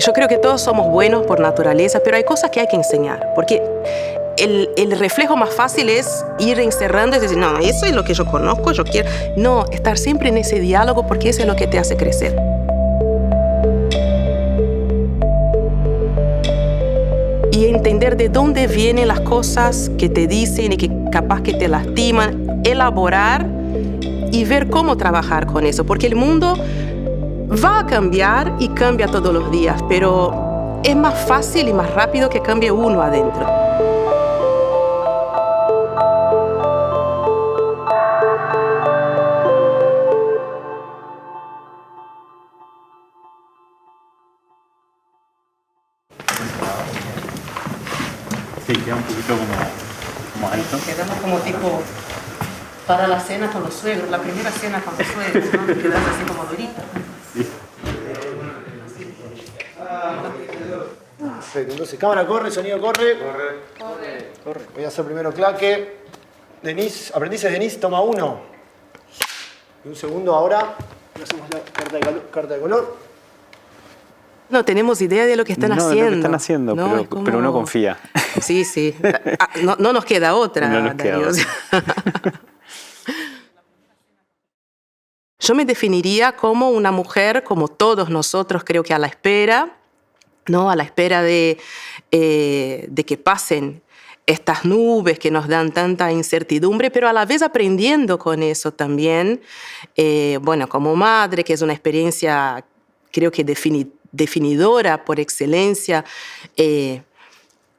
Yo creo que todos somos buenos por naturaleza, pero hay cosas que hay que enseñar, porque el reflejo más fácil es ir encerrando y decir, no, eso es lo que yo conozco, yo quiero. No, estar siempre en ese diálogo porque eso es lo que te hace crecer. Y entender de dónde vienen las cosas que te dicen y que capaz que te lastiman, elaborar y ver cómo trabajar con eso, porque el mundo va a cambiar y cambia todos los días, pero es más fácil y más rápido que cambie uno adentro. Sí, queda un poquito como alto. Quedamos como tipo para la cena con los suegros, la primera cena con los suegros, ¿no? Quedas así como durita. Sí. Perfecto, entonces cámara corre, sonido corre. Corre. Voy a hacer primero claque. Denise, aprendices Denise, toma 1. Y un segundo ahora. Hacemos la carta de color. No tenemos idea de lo que están haciendo. No, de lo que están haciendo, ¿no? pero uno confía. Sí, sí. No nos queda otra, No nos queda Darío. Yo me definiría como una mujer, como todos nosotros, creo que a la espera, ¿no? A la espera de que pasen estas nubes que nos dan tanta incertidumbre, pero a la vez aprendiendo con eso también. Bueno, como madre, que es una experiencia, creo que definidora por excelencia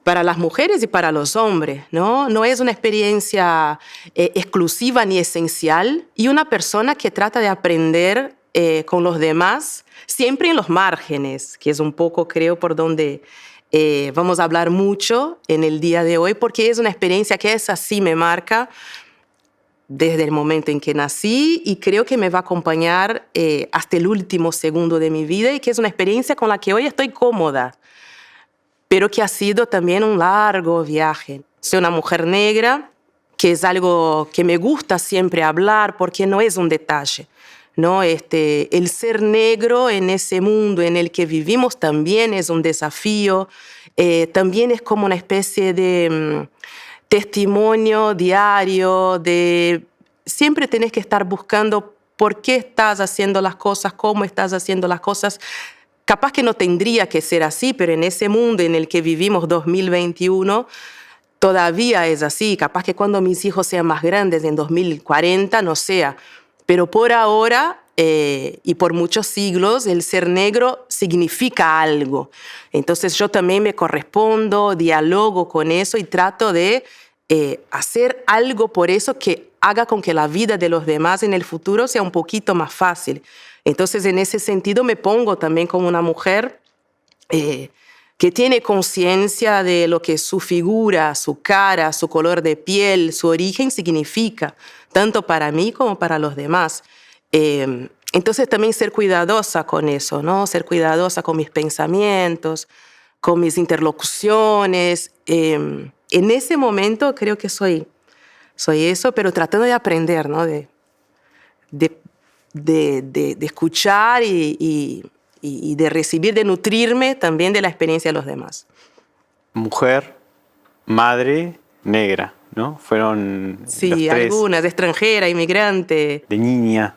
para las mujeres y para los hombres, ¿no? No es una experiencia exclusiva ni esencial, y una persona que trata de aprender con los demás, siempre en los márgenes, que es un poco, creo, por donde vamos a hablar mucho en el día de hoy, porque es una experiencia que esa sí me marca desde el momento en que nací y creo que me va a acompañar hasta el último segundo de mi vida, y que es una experiencia con la que hoy estoy cómoda, pero que ha sido también un largo viaje. Soy una mujer negra, que es algo que me gusta siempre hablar porque no es un detalle, ¿no? El ser negro en ese mundo en el que vivimos también es un desafío, también es como una especie de testimonio diario, de siempre tenés que estar buscando por qué estás haciendo las cosas, cómo estás haciendo las cosas. Capaz que no tendría que ser así, pero en ese mundo en el que vivimos 2021 todavía es así. Capaz que cuando mis hijos sean más grandes, en 2040, no sea. Pero por ahora y por muchos siglos, el ser negro significa algo. Entonces yo también me correspondo, dialogo con eso y trato de hacer algo por eso que haga con que la vida de los demás en el futuro sea un poquito más fácil. Entonces, en ese sentido, me pongo también como una mujer que tiene conciencia de lo que su figura, su cara, su color de piel, su origen significa, tanto para mí como para los demás. Entonces, también ser cuidadosa con eso, ¿no? Ser cuidadosa con mis pensamientos, con mis interlocuciones. En ese momento creo que soy eso, pero tratando de aprender, ¿no? De escuchar y de recibir, de nutrirme también de la experiencia de los demás. Mujer, madre, negra, ¿no? Fueron sí, los tres. Algunas, de extranjera, inmigrante. De niña.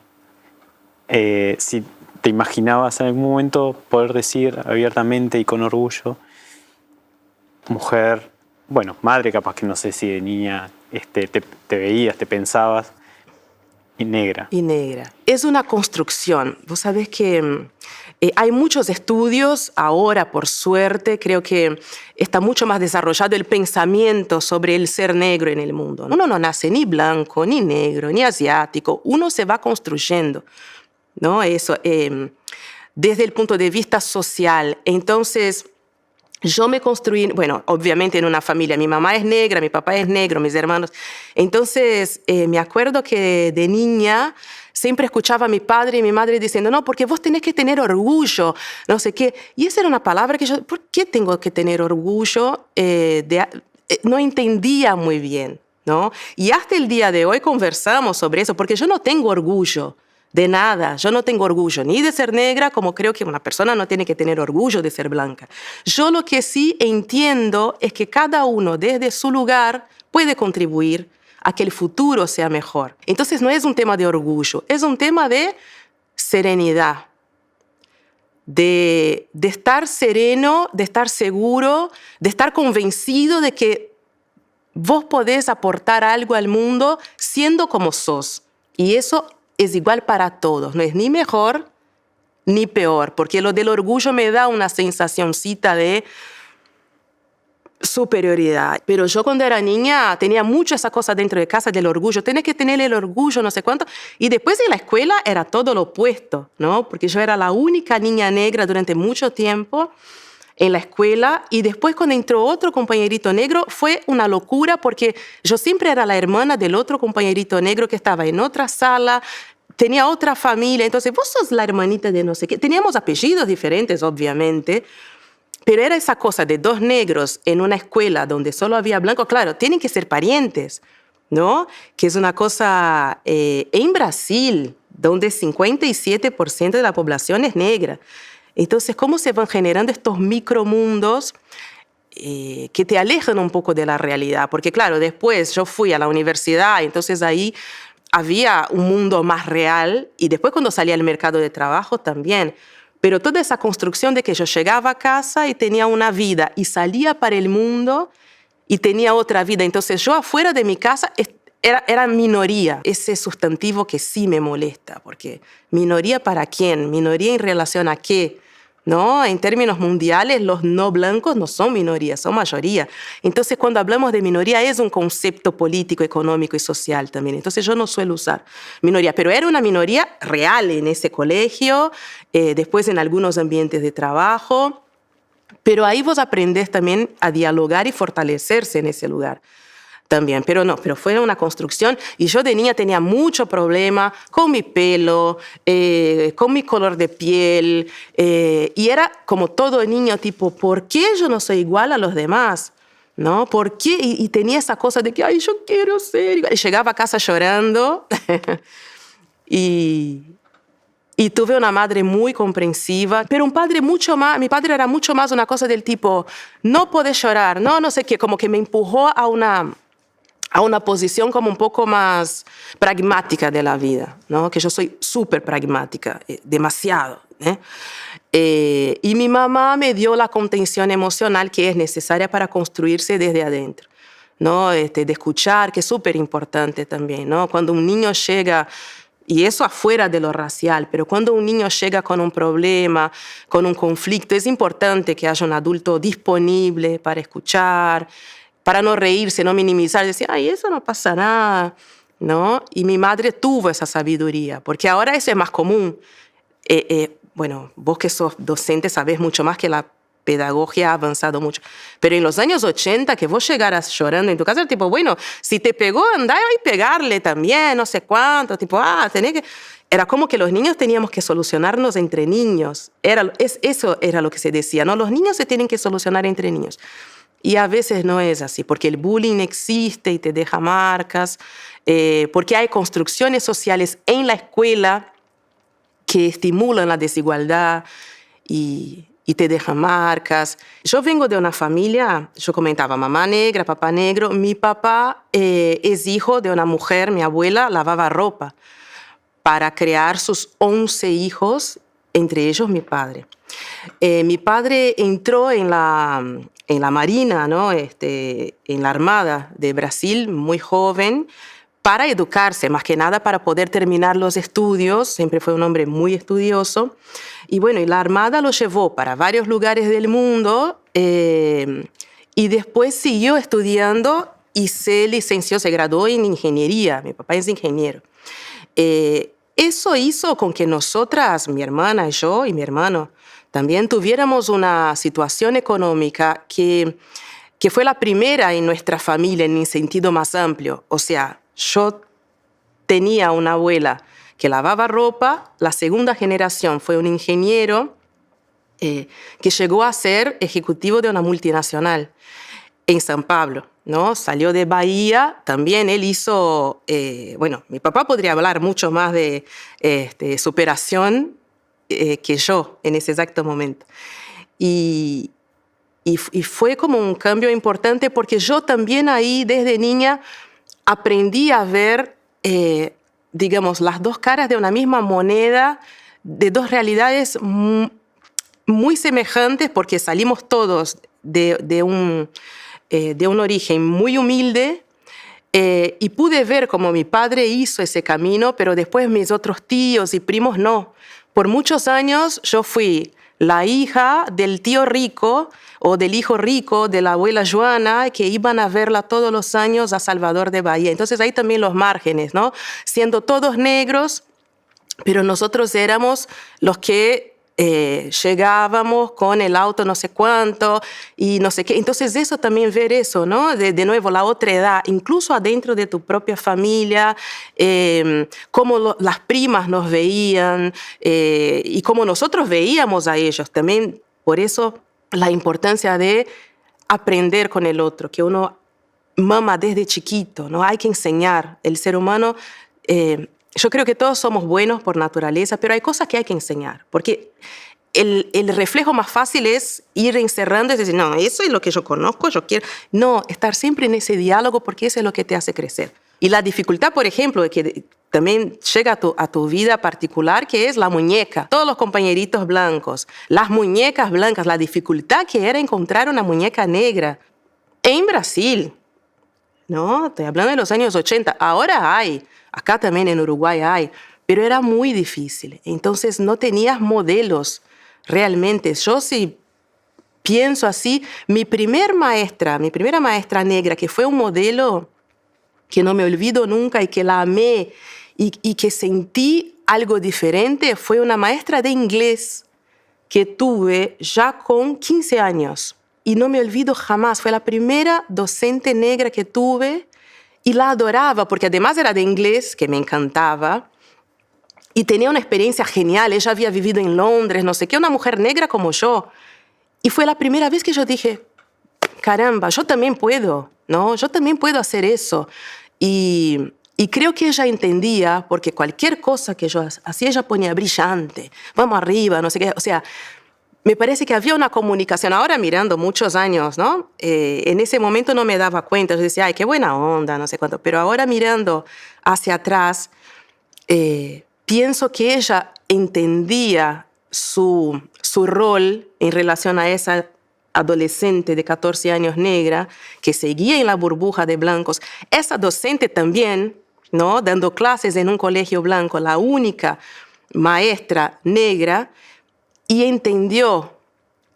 Si te imaginabas en algún momento poder decir abiertamente y con orgullo, mujer, bueno, madre, capaz que no sé si de niña te veías, te pensabas, y negra. Y negra. Es una construcción. Vos sabés que hay muchos estudios ahora, por suerte, creo que está mucho más desarrollado el pensamiento sobre el ser negro en el mundo. Uno no nace ni blanco, ni negro, ni asiático. Uno se va construyendo, ¿no? Eso, desde el punto de vista social. Entonces, yo me construí, bueno, obviamente en una familia. Mi mamá es negra, mi papá es negro, mis hermanos. Entonces, me acuerdo que de niña siempre escuchaba a mi padre y mi madre diciendo, no, porque vos tenés que tener orgullo, no sé qué. Y esa era una palabra que yo, ¿por qué tengo que tener orgullo? No entendía muy bien, ¿no? Y hasta el día de hoy conversamos sobre eso, porque yo no tengo orgullo de nada. Yo no tengo orgullo ni de ser negra, como creo que una persona no tiene que tener orgullo de ser blanca. Yo lo que sí entiendo es que cada uno desde su lugar puede contribuir a que el futuro sea mejor. Entonces no es un tema de orgullo, es un tema de serenidad, de estar sereno, de estar seguro, de estar convencido de que vos podés aportar algo al mundo siendo como sos. Y eso es igual para todos, no es ni mejor ni peor, porque lo del orgullo me da una sensacioncita de superioridad. Pero yo cuando era niña tenía mucho esa cosa dentro de casa del orgullo. Tenés que tener el orgullo, no sé cuánto. Y después en la escuela era todo lo opuesto, ¿no? Porque yo era la única niña negra durante mucho tiempo en la escuela. Y después cuando entró otro compañerito negro fue una locura porque yo siempre era la hermana del otro compañerito negro que estaba en otra sala, tenía otra familia. Entonces, vos sos la hermanita de no sé qué. Teníamos apellidos diferentes, obviamente. Pero era esa cosa de dos negros en una escuela donde solo había blancos. Claro, tienen que ser parientes, ¿no? Que es una cosa en Brasil, donde 57% de la población es negra. Entonces, ¿cómo se van generando estos micromundos que te alejan un poco de la realidad? Porque claro, después yo fui a la universidad, entonces ahí había un mundo más real y después cuando salí al mercado de trabajo también. Pero toda esa construcción de que yo llegaba a casa y tenía una vida y salía para el mundo y tenía otra vida. Entonces yo afuera de mi casa era minoría. Ese sustantivo que sí me molesta, porque ¿minoría para quién? ¿Minoría en relación a qué? ¿No? En términos mundiales, los no blancos no son minoría, son mayoría. Entonces, cuando hablamos de minoría, es un concepto político, económico y social también. Entonces, yo no suelo usar minoría, pero era una minoría real en ese colegio, después en algunos ambientes de trabajo. Pero ahí vos aprendés también a dialogar y fortalecerse en ese lugar. También, pero fue una construcción y yo de niña tenía mucho problema con mi pelo, con mi color de piel y era como todo niño tipo, ¿por qué yo no soy igual a los demás? ¿No? ¿Por qué? Y tenía esa cosa de que, ay, yo quiero ser igual. Y llegaba a casa llorando y tuve una madre muy comprensiva, pero un padre mucho más, mi padre era mucho más una cosa del tipo, no podés llorar, no sé qué, como que me empujó a una posición como un poco más pragmática de la vida, ¿no? Que yo soy súper pragmática, demasiado. Y mi mamá me dio la contención emocional que es necesaria para construirse desde adentro, ¿no? De escuchar, que es súper importante también, ¿no? Cuando un niño llega, y eso afuera de lo racial, pero cuando un niño llega con un problema, con un conflicto, es importante que haya un adulto disponible para escuchar, para no reírse, no minimizar, decir, ay, eso no pasa nada, ¿no? Y mi madre tuvo esa sabiduría, porque ahora eso es más común. Bueno, vos que sos docente sabés mucho más que la pedagogía ha avanzado mucho. Pero en los años 80, que vos llegaras llorando en tu casa, tipo, bueno, si te pegó, andá y pegarle también, no sé cuánto, tipo, tenés que... Era como que los niños teníamos que solucionarnos entre niños. Eso era lo que se decía, ¿no? Los niños se tienen que solucionar entre niños. Y a veces no es así, porque el bullying existe y te deja marcas, porque hay construcciones sociales en la escuela que estimulan la desigualdad y te dejan marcas. Yo vengo de una familia, yo comentaba, mamá negra, papá negro. Mi papá es hijo de una mujer, mi abuela lavaba ropa para crear sus 11 hijos, entre ellos mi padre. Mi padre entró en la Marina, ¿no? En la Armada de Brasil, muy joven, para educarse, más que nada para poder terminar los estudios. Siempre fue un hombre muy estudioso. Y bueno, y la Armada lo llevó para varios lugares del mundo y después siguió estudiando y se licenció, se graduó en ingeniería. Mi papá es ingeniero. Eso hizo con que nosotras, mi hermana y yo y mi hermano, también tuviéramos una situación económica que fue la primera en nuestra familia en el sentido más amplio. O sea, yo tenía una abuela que lavaba ropa, la segunda generación fue un ingeniero que llegó a ser ejecutivo de una multinacional. en San Pablo, ¿no? Salió de Bahía, también él hizo, bueno, mi papá podría hablar mucho más de superación que yo en ese exacto momento. Y fue como un cambio importante porque yo también ahí desde niña aprendí a ver, digamos, las dos caras de una misma moneda, de dos realidades muy semejantes porque salimos todos de un origen muy humilde y pude ver cómo mi padre hizo ese camino, pero después mis otros tíos y primos no. Por muchos años yo fui la hija del tío rico o del hijo rico de la abuela Joana que iban a verla todos los años a Salvador de Bahía. Entonces ahí también los márgenes, ¿no? Siendo todos negros, pero nosotros éramos los que llegábamos con el auto no sé cuánto y no sé qué. Entonces eso también ver eso, ¿no? De nuevo, la otra edad, incluso adentro de tu propia familia, cómo las primas nos veían y cómo nosotros veíamos a ellos. También por eso la importancia de aprender con el otro, que uno mama desde chiquito, ¿no? Hay que enseñar. El ser humano... yo creo que todos somos buenos por naturaleza, pero hay cosas que hay que enseñar, porque el reflejo más fácil es ir encerrando y decir, no, eso es lo que yo conozco, yo quiero... No, estar siempre en ese diálogo porque eso es lo que te hace crecer. Y la dificultad, por ejemplo, que también llega a tu vida particular, que es la muñeca. Todos los compañeritos blancos, las muñecas blancas, la dificultad que era encontrar una muñeca negra en Brasil, ¿no? Estoy hablando de los años 80. Ahora hay. Acá también en Uruguay hay, pero era muy difícil. Entonces no tenías modelos realmente. Yo sí pienso así, mi primera maestra negra, que fue un modelo que no me olvido nunca y que la amé y que sentí algo diferente, fue una maestra de inglés que tuve ya con 15 años. Y no me olvido jamás, fue la primera docente negra que tuve. Y la adoraba, porque además era de inglés, que me encantaba, y tenía una experiencia genial. Ella había vivido en Londres, no sé qué, una mujer negra como yo. Y fue la primera vez que yo dije, caramba, yo también puedo, ¿no? Yo también puedo hacer eso. Y creo que ella entendía, porque cualquier cosa que yo hacía, ella ponía brillante, vamos arriba, no sé qué, o sea... Me parece que había una comunicación, ahora mirando muchos años, ¿no? En ese momento no me daba cuenta, yo decía, ay, qué buena onda, no sé cuánto, pero ahora mirando hacia atrás, pienso que ella entendía su rol en relación a esa adolescente de 14 años negra que seguía en la burbuja de blancos. Esa docente también, ¿no? Dando clases en un colegio blanco, la única maestra negra, y entendió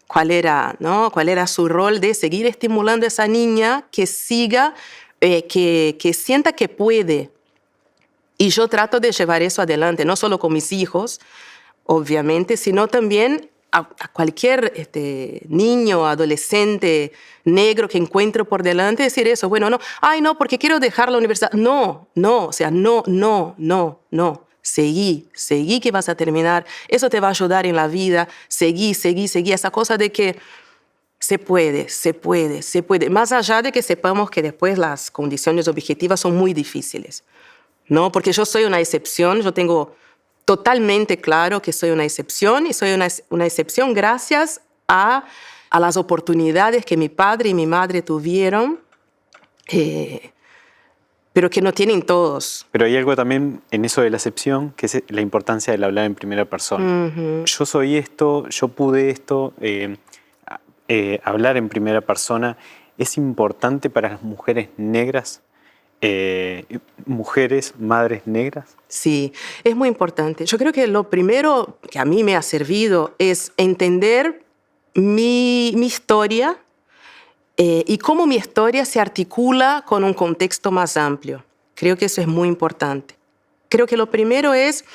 cuál era, ¿no? Cuál era su rol de seguir estimulando a esa niña que siga, que sienta que puede. Y yo trato de llevar eso adelante, no solo con mis hijos, obviamente, sino también a cualquier niño, adolescente negro que encuentro por delante, decir eso, bueno, no, ay, no, porque quiero dejar la universidad. No, o sea, no. Seguí que vas a terminar, eso te va a ayudar en la vida, seguí, esa cosa de que se puede, más allá de que sepamos que después las condiciones objetivas son muy difíciles, ¿no? Porque yo soy una excepción, yo tengo totalmente claro que soy una excepción y soy una excepción gracias a las oportunidades que mi padre y mi madre tuvieron, pero que no tienen todos. Pero hay algo también en eso de la excepción, que es la importancia del hablar en primera persona. Uh-huh. Yo soy esto, yo pude esto. Hablar en primera persona es importante para las mujeres negras, mujeres, madres negras. Sí, es muy importante. Yo creo que lo primero que a mí me ha servido es entender mi historia, y cómo mi historia se articula con un contexto más amplio. Creo que eso es muy importante. Creo que lo primero es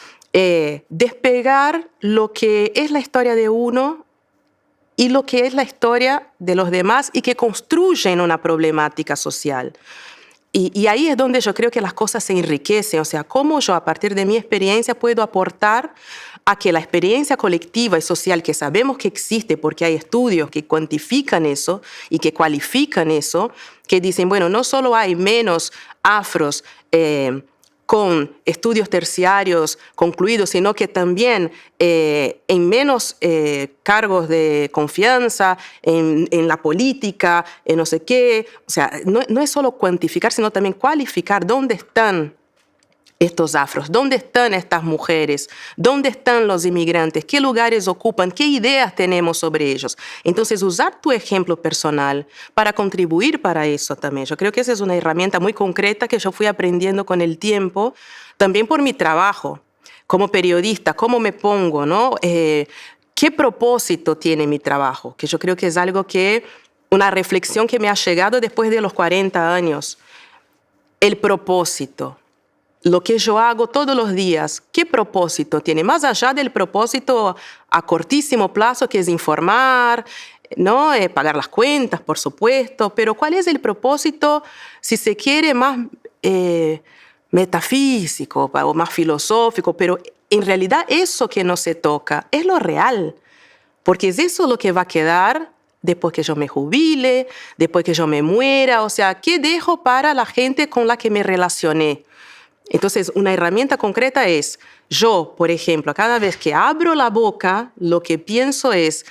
despegar lo que es la historia de uno y lo que es la historia de los demás y que construyen una problemática social. Y ahí es donde yo creo que las cosas se enriquecen, o sea, cómo yo a partir de mi experiencia puedo aportar a que la experiencia colectiva y social que sabemos que existe porque hay estudios que cuantifican eso y que cualifican eso, que dicen, bueno, no solo hay menos afros con estudios terciarios concluidos, sino que también en menos cargos de confianza, en la política, en no sé qué. O sea, no es solo cuantificar, sino también cualificar dónde están estos afros, dónde están estas mujeres, dónde están los inmigrantes, qué lugares ocupan, qué ideas tenemos sobre ellos. Entonces, usar tu ejemplo personal para contribuir para eso también. Yo creo que esa es una herramienta muy concreta que yo fui aprendiendo con el tiempo, también por mi trabajo como periodista, cómo me pongo, ¿no? ¿Qué propósito tiene mi trabajo? Que yo creo que es algo que, una reflexión que me ha llegado después de los 40 años. El propósito. Lo que yo hago todos los días, ¿qué propósito tiene? Más allá del propósito a cortísimo plazo, que es informar, ¿no? Pagar las cuentas, por supuesto, pero ¿cuál es el propósito, si se quiere, más metafísico o más filosófico? Pero en realidad eso que no se toca es lo real, porque es eso lo que va a quedar después que yo me jubile, después que yo me muera. O sea, ¿qué dejo para la gente con la que me relacioné? Entonces, una herramienta concreta es, yo, por ejemplo, cada vez que abro la boca, lo que pienso es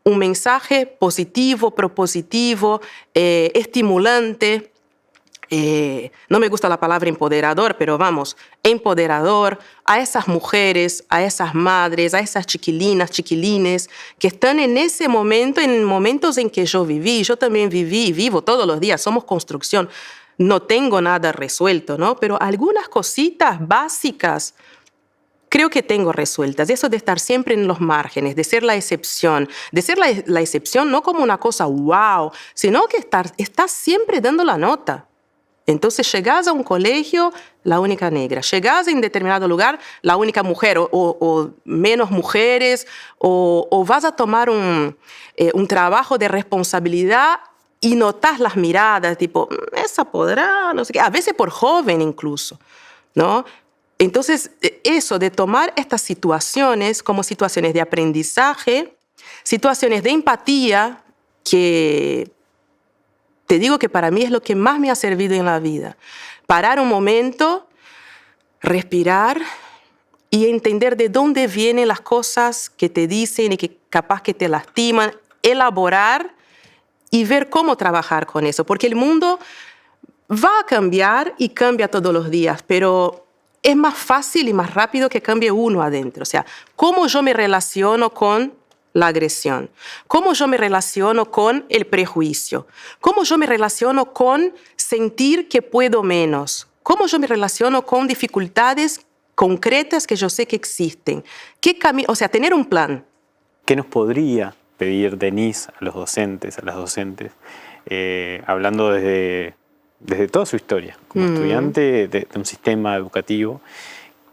un mensaje positivo, propositivo, estimulante. No me gusta la palabra empoderador, pero vamos, empoderador a esas mujeres, a esas madres, a esas chiquilinas, chiquilines que están en ese momento, en momentos en que yo viví. Yo también viví y vivo todos los días, somos construcción. No tengo nada resuelto, ¿no? Pero algunas cositas básicas creo que tengo resueltas. Eso de estar siempre en los márgenes, de ser la excepción. De ser la excepción no como una cosa wow, sino que estás siempre dando la nota. Entonces llegas a un colegio, la única negra. Llegas en determinado lugar, la única mujer o menos mujeres. O vas a tomar un trabajo de responsabilidad y notas las miradas, tipo, esa podrá, no sé qué, a veces por joven incluso, ¿no? Entonces, eso de tomar estas situaciones como situaciones de aprendizaje, situaciones de empatía, que te digo que para mí es lo que más me ha servido en la vida. Parar un momento, respirar y entender de dónde vienen las cosas que te dicen y que capaz que te lastiman, elaborar y ver cómo trabajar con eso, porque el mundo va a cambiar y cambia todos los días, pero es más fácil y más rápido que cambie uno adentro. O sea, cómo yo me relaciono con la agresión, cómo yo me relaciono con el prejuicio, cómo yo me relaciono con sentir que puedo menos, cómo yo me relaciono con dificultades concretas que yo sé que existen. O sea, tener un plan. ¿Qué nos podría pedir Denise a los docentes, a las docentes, hablando desde toda su historia, como estudiante de un sistema educativo?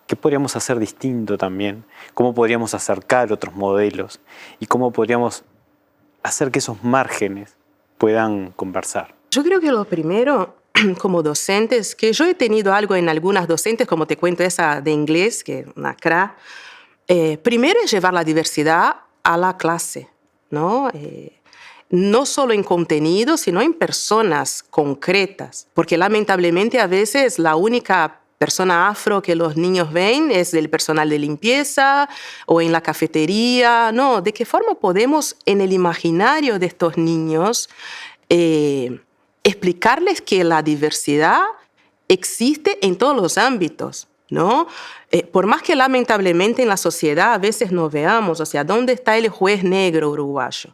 ¿Qué podríamos hacer distinto también? ¿Cómo podríamos acercar otros modelos? ¿Y cómo podríamos hacer que esos márgenes puedan conversar? Yo creo que lo primero, como docentes, que yo he tenido algo en algunas docentes, como te cuento esa de inglés, que es una CRA, primero es llevar la diversidad a la clase, ¿no? No solo en contenido, sino en personas concretas, porque lamentablemente a veces la única persona afro que los niños ven es del personal de limpieza o en la cafetería. No, ¿de qué forma podemos en el imaginario de estos niños explicarles que la diversidad existe en todos los ámbitos, ¿no? Por más que lamentablemente en la sociedad a veces no veamos, o sea, ¿dónde está el juez negro uruguayo?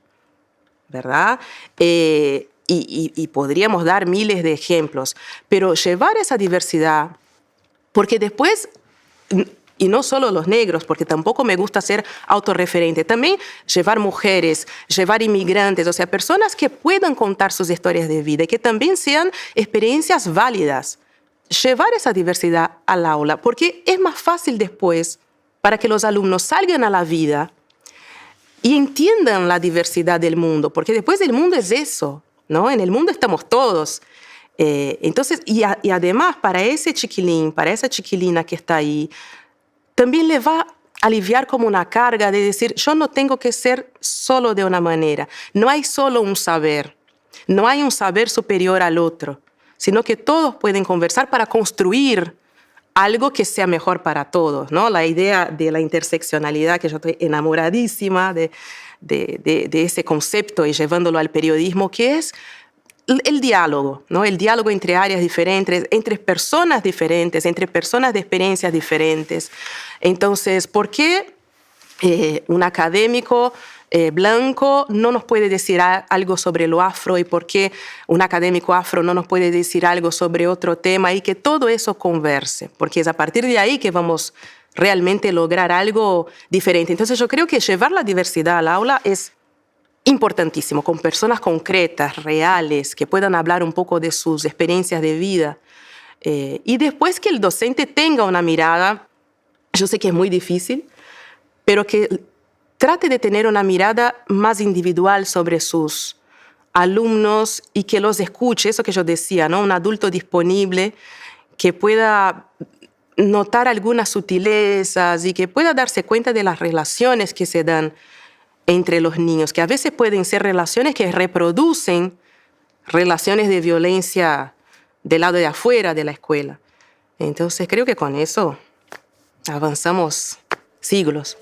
¿Verdad? Y podríamos dar miles de ejemplos, pero llevar esa diversidad, porque después, y no solo los negros, porque tampoco me gusta ser autorreferente, también llevar mujeres, llevar inmigrantes, o sea, personas que puedan contar sus historias de vida y que también sean experiencias válidas. Llevar esa diversidad al aula, porque es más fácil después para que los alumnos salgan a la vida y entiendan la diversidad del mundo, porque después el mundo es eso, ¿no? En el mundo estamos todos. Entonces, y además para ese chiquilín, para esa chiquilina que está ahí, también le va aliviar como una carga de decir, yo no tengo que ser solo de una manera. No hay solo un saber. No hay un saber superior al otro, sino que todos pueden conversar para construir algo que sea mejor para todos, ¿no? La idea de la interseccionalidad, que yo estoy enamoradísima de ese concepto y llevándolo al periodismo, que es el diálogo, ¿no? El diálogo entre áreas diferentes, entre personas diferentes, entre personas de experiencias diferentes. Entonces, ¿por qué un académico blanco no nos puede decir algo sobre lo afro y por qué un académico afro no nos puede decir algo sobre otro tema y que todo eso converse? Porque es a partir de ahí que vamos realmente a lograr algo diferente. Entonces yo creo que llevar la diversidad al aula es importantísimo, con personas concretas, reales, que puedan hablar un poco de sus experiencias de vida. Y después que el docente tenga una mirada, yo sé que es muy difícil, pero que trate de tener una mirada más individual sobre sus alumnos y que los escuche, eso que yo decía, ¿no? Un adulto disponible que pueda notar algunas sutilezas y que pueda darse cuenta de las relaciones que se dan entre los niños, que a veces pueden ser relaciones que reproducen relaciones de violencia del lado de afuera de la escuela. Entonces creo que con eso avanzamos siglos.